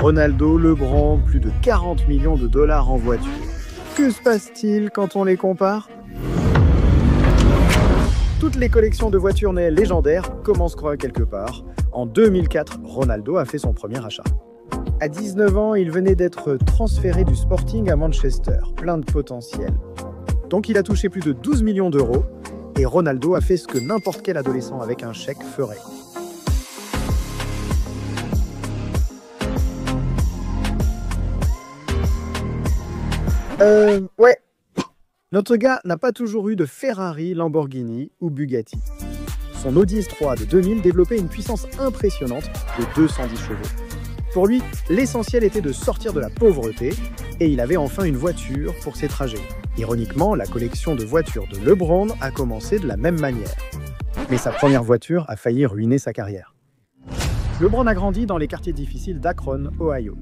Ronaldo, LeBron, plus de 40 millions de dollars en voiture. Que se passe-t-il quand on les compare? Toutes les collections de voitures légendaires commencent quelque part. En 2004, Ronaldo a fait son premier achat. À 19 ans, il venait d'être transféré du Sporting à Manchester, plein de potentiel. Donc il a touché plus de 12 millions d'euros et Ronaldo a fait ce que n'importe quel adolescent avec un chèque ferait. Ouais. Notre gars n'a pas toujours eu de Ferrari, Lamborghini ou Bugatti. Son Audi S3 de 2000 développait une puissance impressionnante de 210 chevaux. Pour lui, l'essentiel était de sortir de la pauvreté et il avait enfin une voiture pour ses trajets. Ironiquement, la collection de voitures de LeBron a commencé de la même manière. Mais sa première voiture a failli ruiner sa carrière. LeBron a grandi dans les quartiers difficiles d'Akron, Ohio.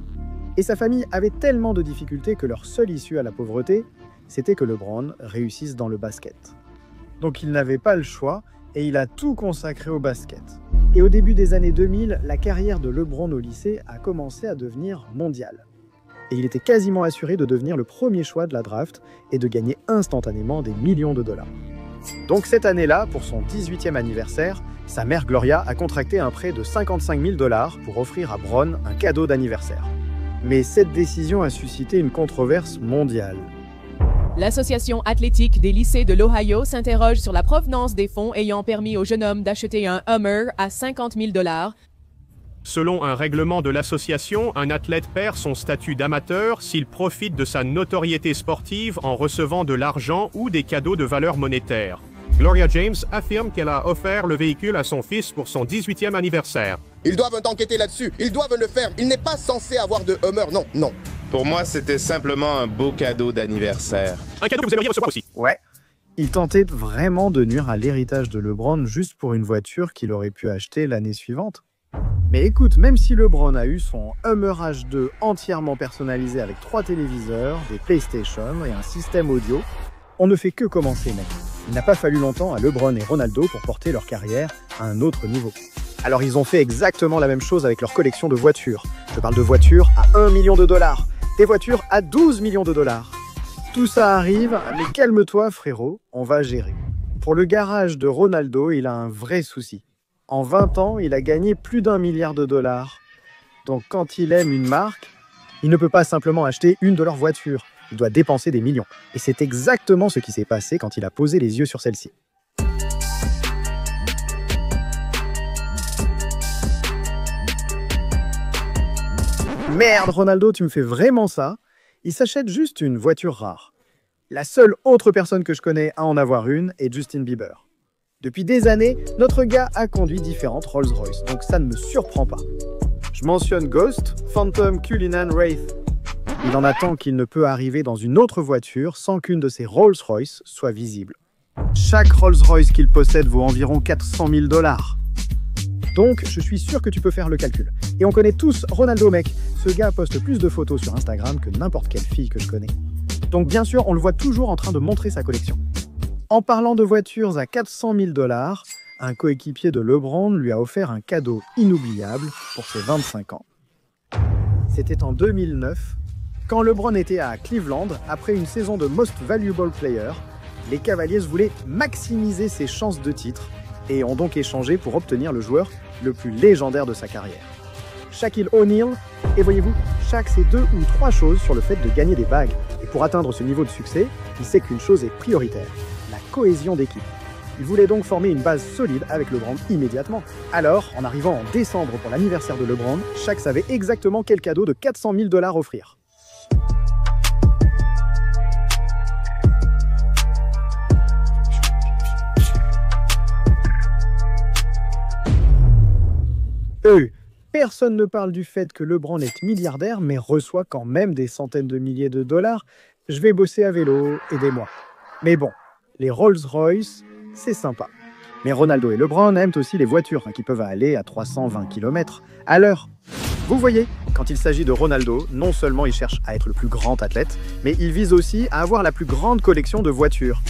Et sa famille avait tellement de difficultés que leur seule issue à la pauvreté, c'était que LeBron réussisse dans le basket. Donc il n'avait pas le choix et il a tout consacré au basket. Et au début des années 2000, la carrière de LeBron au lycée a commencé à devenir mondiale. Et il était quasiment assuré de devenir le premier choix de la draft et de gagner instantanément des millions de dollars. Donc cette année-là, pour son 18e anniversaire, sa mère Gloria a contracté un prêt de 55 000 $ pour offrir à Bron un cadeau d'anniversaire. Mais cette décision a suscité une controverse mondiale. L'Association athlétique des lycées de l'Ohio s'interroge sur la provenance des fonds ayant permis au jeune homme d'acheter un Hummer à 50 000 $. Selon un règlement de l'association, un athlète perd son statut d'amateur s'il profite de sa notoriété sportive en recevant de l'argent ou des cadeaux de valeur monétaire. Gloria James affirme qu'elle a offert le véhicule à son fils pour son 18e anniversaire. Ils doivent enquêter là-dessus, ils doivent le faire. Il n'est pas censé avoir de Hummer, non, non. Pour moi, c'était simplement un beau cadeau d'anniversaire. Un cadeau que vous aimeriez recevoir aussi. Ouais. Il tentait vraiment de nuire à l'héritage de LeBron juste pour une voiture qu'il aurait pu acheter l'année suivante. Mais écoute, même si LeBron a eu son Hummer H2 entièrement personnalisé avec 3 téléviseurs, des PlayStation et un système audio, on ne fait que commencer, mec. Il n'a pas fallu longtemps à LeBron et Ronaldo pour porter leur carrière à un autre niveau. Alors ils ont fait exactement la même chose avec leur collection de voitures. Je parle de voitures à 1 million de dollars, des voitures à 12 millions de dollars. Tout ça arrive, mais calme-toi frérot, on va gérer. Pour le garage de Ronaldo, il a un vrai souci. En 20 ans, il a gagné plus d'1 milliard de dollars. Donc quand il aime une marque, il ne peut pas simplement acheter une de leurs voitures. Il doit dépenser des millions. Et c'est exactement ce qui s'est passé quand il a posé les yeux sur celle-ci. Merde, Ronaldo, tu me fais vraiment ça? Il s'achète juste une voiture rare. La seule autre personne que je connais à en avoir une est Justin Bieber. Depuis des années, notre gars a conduit différentes Rolls-Royce, donc ça ne me surprend pas. Je mentionne Ghost, Phantom, Cullinan, Wraith. Il en attend qu'il ne peut arriver dans une autre voiture sans qu'une de ses Rolls-Royce soit visible. Chaque Rolls-Royce qu'il possède vaut environ 400 000 $. Donc, je suis sûr que tu peux faire le calcul. Et on connaît tous Ronaldo, mec. Ce gars poste plus de photos sur Instagram que n'importe quelle fille que je connais. Donc, bien sûr, on le voit toujours en train de montrer sa collection. En parlant de voitures à 400 000 $, un coéquipier de LeBron lui a offert un cadeau inoubliable pour ses 25 ans. C'était en 2009, quand LeBron était à Cleveland, après une saison de Most Valuable Player, les Cavaliers voulaient maximiser ses chances de titre et ont donc échangé pour obtenir le joueur le plus légendaire de sa carrière. Shaquille O'Neal, et voyez-vous, Shaq sait 2 ou 3 choses sur le fait de gagner des bagues. Et pour atteindre ce niveau de succès, il sait qu'une chose est prioritaire, la cohésion d'équipe. Il voulait donc former une base solide avec LeBron immédiatement. Alors, en arrivant en décembre pour l'anniversaire de LeBron, Shaq savait exactement quel cadeau de 400 000 $ offrir. Personne ne parle du fait que LeBron est milliardaire, mais reçoit quand même des centaines de milliers de dollars. Je vais bosser à vélo, aidez-moi. Mais bon, les Rolls-Royce, c'est sympa. Mais Ronaldo et LeBron aiment aussi les voitures, qui peuvent aller à 320 km à l'heure. Vous voyez, quand il s'agit de Ronaldo, non seulement il cherche à être le plus grand athlète, mais il vise aussi à avoir la plus grande collection de voitures.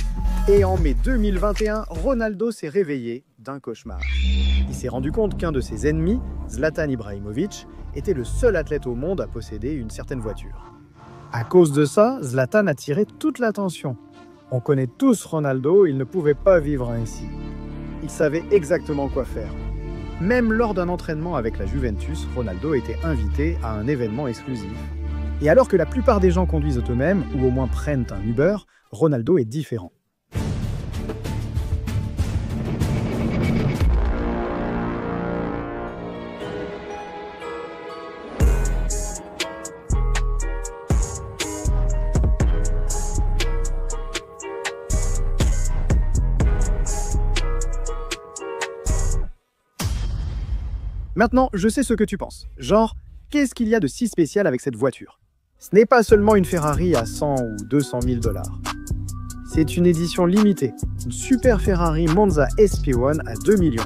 Et en mai 2021, Ronaldo s'est réveillé d'un cauchemar. Il s'est rendu compte qu'un de ses ennemis, Zlatan Ibrahimovic, était le seul athlète au monde à posséder une certaine voiture. À cause de ça, Zlatan attirait toute l'attention. On connaît tous Ronaldo, il ne pouvait pas vivre ainsi. Il savait exactement quoi faire. Même lors d'un entraînement avec la Juventus, Ronaldo était invité à un événement exclusif. Et alors que la plupart des gens conduisent eux-mêmes, ou au moins prennent un Uber, Ronaldo est différent. Maintenant, je sais ce que tu penses. Genre, qu'est-ce qu'il y a de si spécial avec cette voiture? Ce n'est pas seulement une Ferrari à 100 ou 200 000 $. C'est une édition limitée, une super Ferrari Monza SP1 à 2 millions.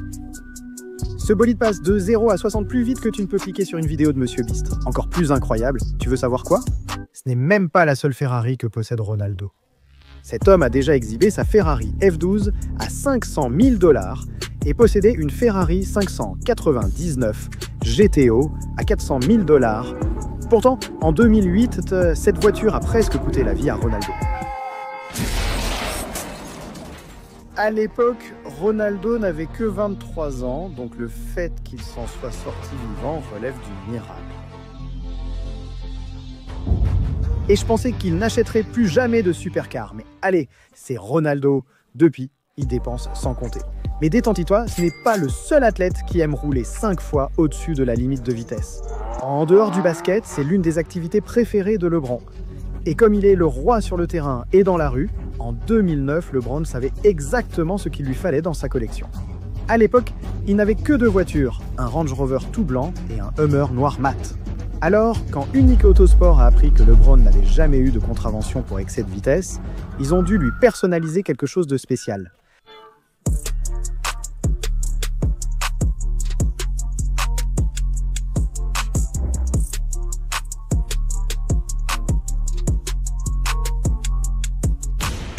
Ce bolide passe de 0 à 60 plus vite que tu ne peux cliquer sur une vidéo de Monsieur Beast. Encore plus incroyable, tu veux savoir quoi? Ce n'est même pas la seule Ferrari que possède Ronaldo. Cet homme a déjà exhibé sa Ferrari F12 à 500 000 $ et possédait une Ferrari 599 GTO à 400 000 $. Pourtant, en 2008, cette voiture a presque coûté la vie à Ronaldo. À l'époque, Ronaldo n'avait que 23 ans, donc le fait qu'il s'en soit sorti vivant relève du miracle. Et je pensais qu'il n'achèterait plus jamais de supercar, mais allez, c'est Ronaldo. Depuis, il dépense sans compter. Mais détends-toi, ce n'est pas le seul athlète qui aime rouler 5 fois au-dessus de la limite de vitesse. En dehors du basket, c'est l'une des activités préférées de LeBron. Et comme il est le roi sur le terrain et dans la rue, en 2009, LeBron savait exactement ce qu'il lui fallait dans sa collection. À l'époque, il n'avait que 2 voitures, un Range Rover tout blanc et un Hummer noir mat. Alors, quand Unique Autosport a appris que LeBron n'avait jamais eu de contravention pour excès de vitesse, ils ont dû lui personnaliser quelque chose de spécial.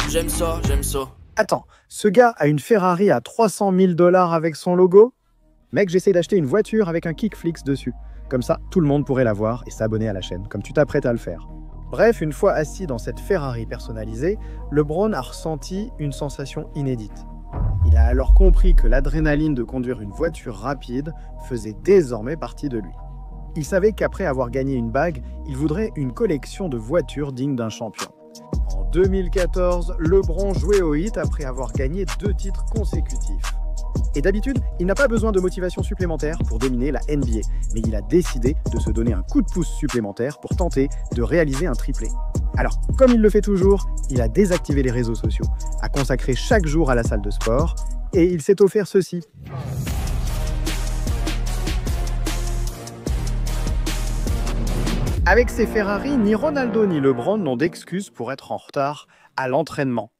J'aime ça, j'aime ça. Attends, ce gars a une Ferrari à 300 000 $ avec son logo? Mec, j'essaie d'acheter une voiture avec un Kickflix dessus. Comme ça, tout le monde pourrait la voir et s'abonner à la chaîne, comme tu t'apprêtes à le faire. Bref, une fois assis dans cette Ferrari personnalisée, LeBron a ressenti une sensation inédite. Il a alors compris que l'adrénaline de conduire une voiture rapide faisait désormais partie de lui. Il savait qu'après avoir gagné une bague, il voudrait une collection de voitures dignes d'un champion. En 2014, LeBron jouait au hit après avoir gagné 2 titres consécutifs. Et d'habitude, il n'a pas besoin de motivation supplémentaire pour dominer la NBA, mais il a décidé de se donner un coup de pouce supplémentaire pour tenter de réaliser un triplé. Alors, comme il le fait toujours, il a désactivé les réseaux sociaux, a consacré chaque jour à la salle de sport, et il s'est offert ceci. Avec ses Ferrari, ni Ronaldo ni LeBron n'ont d'excuses pour être en retard à l'entraînement.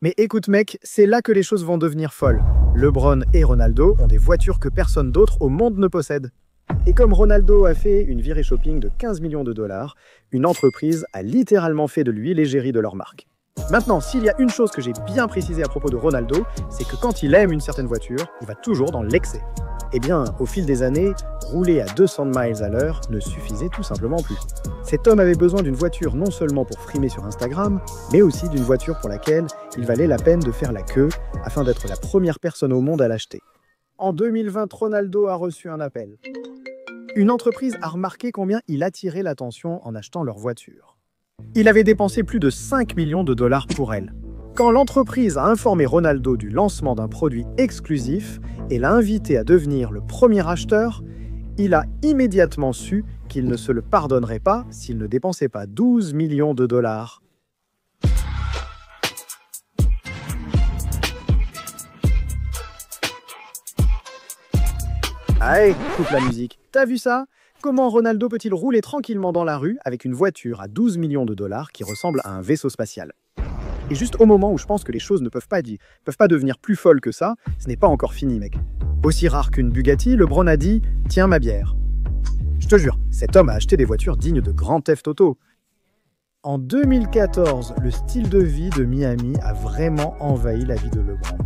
Mais écoute mec, c'est là que les choses vont devenir folles. LeBron et Ronaldo ont des voitures que personne d'autre au monde ne possède. Et comme Ronaldo a fait une virée shopping de 15 millions de $, une entreprise a littéralement fait de lui l'égérie de leur marque. Maintenant, s'il y a une chose que j'ai bien précisée à propos de Ronaldo, c'est que quand il aime une certaine voiture, il va toujours dans l'excès. Eh bien, au fil des années, rouler à 200 miles à l'heure ne suffisait tout simplement plus. Cet homme avait besoin d'une voiture non seulement pour frimer sur Instagram, mais aussi d'une voiture pour laquelle il valait la peine de faire la queue afin d'être la première personne au monde à l'acheter. En 2020, Ronaldo a reçu un appel. Une entreprise a remarqué combien il attirait l'attention en achetant leur voiture. Il avait dépensé plus de 5 millions de $ pour elle. Quand l'entreprise a informé Ronaldo du lancement d'un produit exclusif et l'a invité à devenir le premier acheteur, il a immédiatement su qu'il ne se le pardonnerait pas s'il ne dépensait pas 12 millions de $. Allez, coupe la musique. T'as vu ça? Comment Ronaldo peut-il rouler tranquillement dans la rue avec une voiture à 12 millions de $ qui ressemble à un vaisseau spatial? Et juste au moment où je pense que les choses ne peuvent pas devenir plus folles que ça, ce n'est pas encore fini, mec. Aussi rare qu'une Bugatti, LeBron a dit « Tiens ma bière ». Je te jure, cet homme a acheté des voitures dignes de Grand Theft Auto. En 2014, le style de vie de Miami a vraiment envahi la vie de LeBron.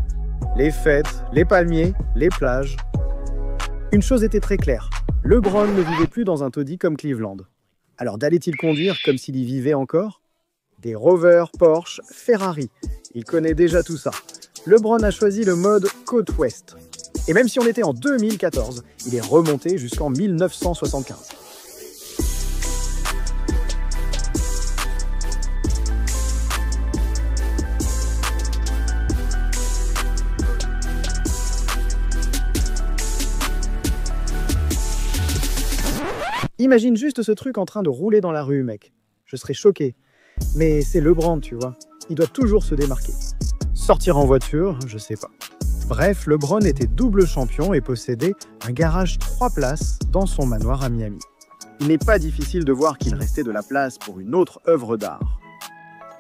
Les fêtes, les palmiers, les plages. Une chose était très claire, LeBron ne vivait plus dans un taudis comme Cleveland. Alors d'allait-il conduire comme s'il y vivait encore? Des Rover, Porsche, Ferrari. Il connaît déjà tout ça. LeBron a choisi le mode côte ouest. Et même si on était en 2014, il est remonté jusqu'en 1975. Imagine juste ce truc en train de rouler dans la rue, mec. Je serais choqué. Mais c'est LeBron, tu vois. Il doit toujours se démarquer. Sortir en voiture, je sais pas. Bref, LeBron était double champion et possédait un garage 3 places dans son manoir à Miami. Il n'est pas difficile de voir qu'il restait de la place pour une autre œuvre d'art.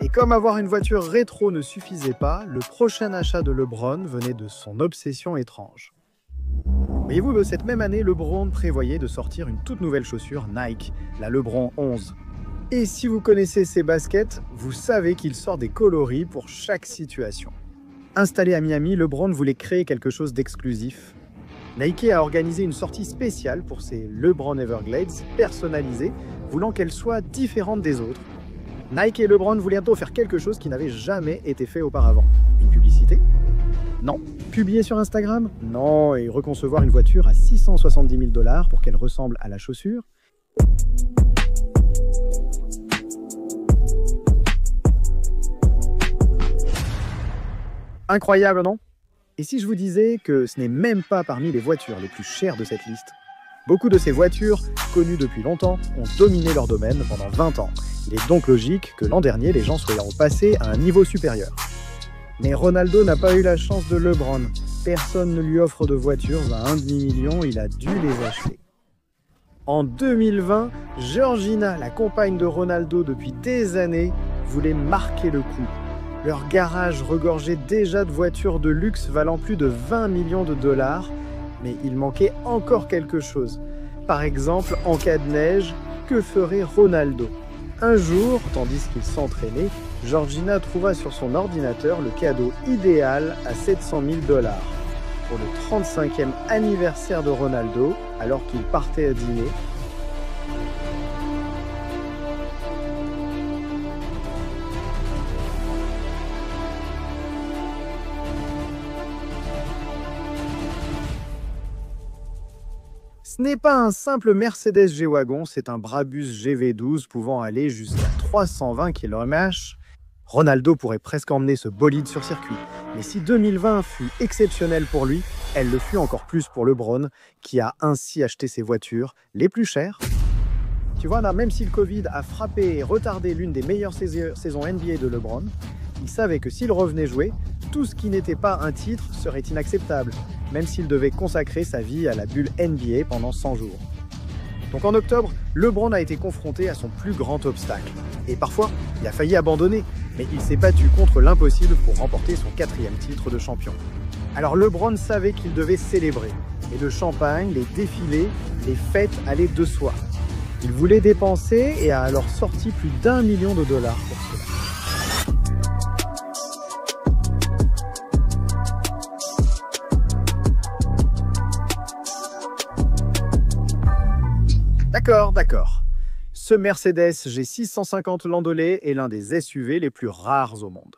Et comme avoir une voiture rétro ne suffisait pas, le prochain achat de LeBron venait de son obsession étrange. Voyez-vous, cette même année, LeBron prévoyait de sortir une toute nouvelle chaussure Nike, la LeBron 11. Et si vous connaissez ses baskets, vous savez qu'il sort des coloris pour chaque situation. Installé à Miami, LeBron voulait créer quelque chose d'exclusif. Nike a organisé une sortie spéciale pour ses LeBron Everglades personnalisées, voulant qu'elles soient différentes des autres. Nike et LeBron voulaient bientôt faire quelque chose qui n'avait jamais été fait auparavant. Une publicité? Non. Publier sur Instagram? Non. Et reconcevoir une voiture à 670 000 $ pour qu'elle ressemble à la chaussure? Incroyable, non? Et si je vous disais que ce n'est même pas parmi les voitures les plus chères de cette liste? Beaucoup de ces voitures, connues depuis longtemps, ont dominé leur domaine pendant 20 ans. Il est donc logique que l'an dernier, les gens soient passés à un niveau supérieur. Mais Ronaldo n'a pas eu la chance de LeBron. Personne ne lui offre de voitures à 1,5 million, il a dû les acheter. En 2020, Georgina, la compagne de Ronaldo depuis des années, voulait marquer le coup. Leur garage regorgeait déjà de voitures de luxe valant plus de 20 millions de $, mais il manquait encore quelque chose. Par exemple, en cas de neige, que ferait Ronaldo? Un jour, tandis qu'il s'entraînait, Georgina trouva sur son ordinateur le cadeau idéal à 700 000 $. Pour le 35e anniversaire de Ronaldo, alors qu'il partait à dîner, ce n'est pas un simple Mercedes G-Wagon, c'est un Brabus GV12 pouvant aller jusqu'à 320 km/h. Ronaldo pourrait presque emmener ce bolide sur circuit. Mais si 2020 fut exceptionnel pour lui, elle le fut encore plus pour LeBron, qui a ainsi acheté ses voitures les plus chères. Tu vois, là, même si le Covid a frappé et retardé l'une des meilleures saisons NBA de LeBron, il savait que s'il revenait jouer, tout ce qui n'était pas un titre serait inacceptable, même s'il devait consacrer sa vie à la bulle NBA pendant 100 jours. Donc en octobre, LeBron a été confronté à son plus grand obstacle. Et parfois, il a failli abandonner, mais il s'est battu contre l'impossible pour remporter son 4e titre de champion. Alors LeBron savait qu'il devait célébrer. Et le champagne, les défilés, les fêtes allaient de soi. Il voulait dépenser et a alors sorti plus d'1 million de $ pour cela. D'accord. Ce Mercedes G650 Landaulet est l'un des SUV les plus rares au monde.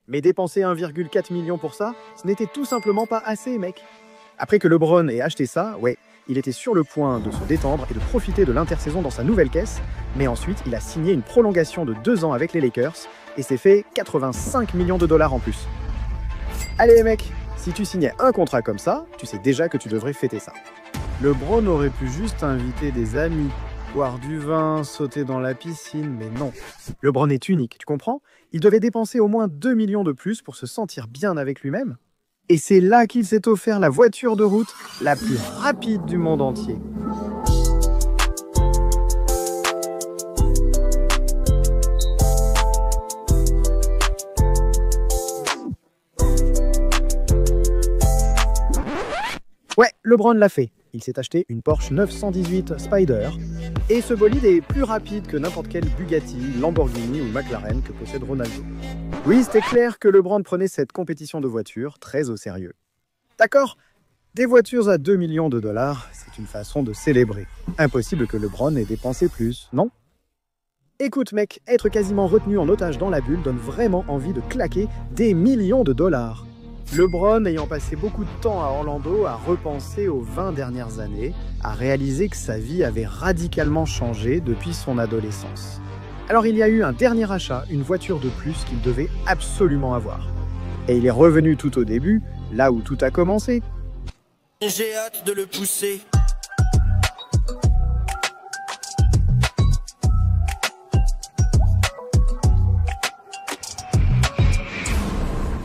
Mais dépenser 1,4 million pour ça, ce n'était tout simplement pas assez, mec. Après que LeBron ait acheté ça, ouais, il était sur le point de se détendre et de profiter de l'intersaison dans sa nouvelle caisse, mais ensuite il a signé une prolongation de 2 ans avec les Lakers et s'est fait 85 millions de $ en plus. Allez mec, si tu signais un contrat comme ça, tu sais déjà que tu devrais fêter ça. LeBron aurait pu juste inviter des amis, boire du vin, sauter dans la piscine, mais non. LeBron est unique, tu comprends? Il devait dépenser au moins 2 millions de plus pour se sentir bien avec lui-même. Et c'est là qu'il s'est offert la voiture de route la plus rapide du monde entier. Ouais, LeBron l'a fait. Il s'est acheté une Porsche 918 Spider. Et ce bolide est plus rapide que n'importe quel Bugatti, Lamborghini ou McLaren que possède Ronaldo. Oui, c'était clair que LeBron prenait cette compétition de voitures très au sérieux. D'accord, Des voitures à 2 millions de dollars, c'est une façon de célébrer. Impossible que LeBron ait dépensé plus, non? Écoute mec, être quasiment retenu en otage dans la bulle donne vraiment envie de claquer des millions de dollars. LeBron, ayant passé beaucoup de temps à Orlando, a repensé aux 20 dernières années, a réalisé que sa vie avait radicalement changé depuis son adolescence. Alors il y a eu un dernier achat, une voiture de plus qu'il devait absolument avoir. Et il est revenu tout au début, là où tout a commencé. J'ai hâte de le pousser.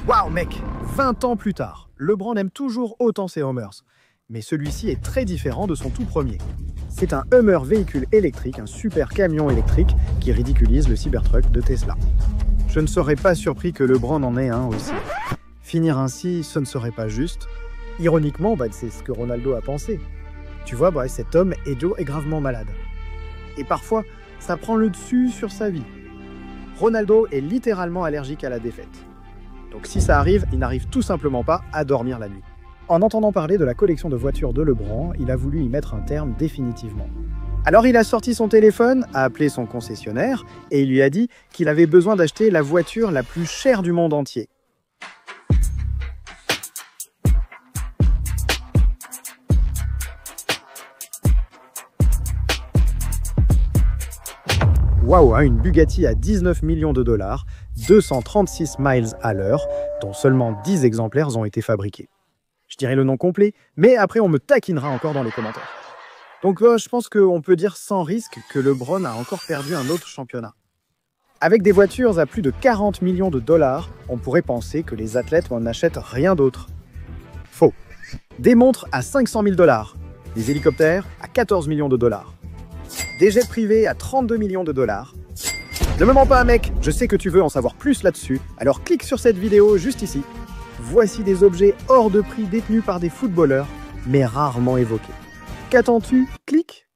Waouh mec, 20 ans plus tard, LeBron aime toujours autant ses Hummers. Mais celui-ci est très différent de son tout premier. C'est un Hummer véhicule électrique, un super camion électrique qui ridiculise le Cybertruck de Tesla. Je ne serais pas surpris que LeBron en ait un aussi. Finir ainsi, ce ne serait pas juste. Ironiquement, c'est ce que Ronaldo a pensé. Tu vois, cet homme est gravement malade. Et parfois, ça prend le dessus sur sa vie. Ronaldo est littéralement allergique à la défaite. Donc si ça arrive, il n'arrive tout simplement pas à dormir la nuit. En entendant parler de la collection de voitures de LeBron, il a voulu y mettre un terme définitivement. Alors il a sorti son téléphone, a appelé son concessionnaire, et il lui a dit qu'il avait besoin d'acheter la voiture la plus chère du monde entier. Waouh, une Bugatti à 19 millions de dollars, 236 miles à l'heure, dont seulement 10 exemplaires ont été fabriqués. Je dirais le nom complet, mais après on me taquinera encore dans les commentaires. Donc je pense qu'on peut dire sans risque que LeBron a encore perdu un autre championnat. Avec des voitures à plus de 40 millions de dollars, on pourrait penser que les athlètes n'en achètent rien d'autre. Faux. Des montres à 500 000 dollars, des hélicoptères à 14 millions de dollars. Des jets privés à 32 millions de dollars. Ne me mens pas mec, je sais que tu veux en savoir plus là-dessus, alors clique sur cette vidéo juste ici. Voici des objets hors de prix détenus par des footballeurs, mais rarement évoqués. Qu'attends-tu? Clique!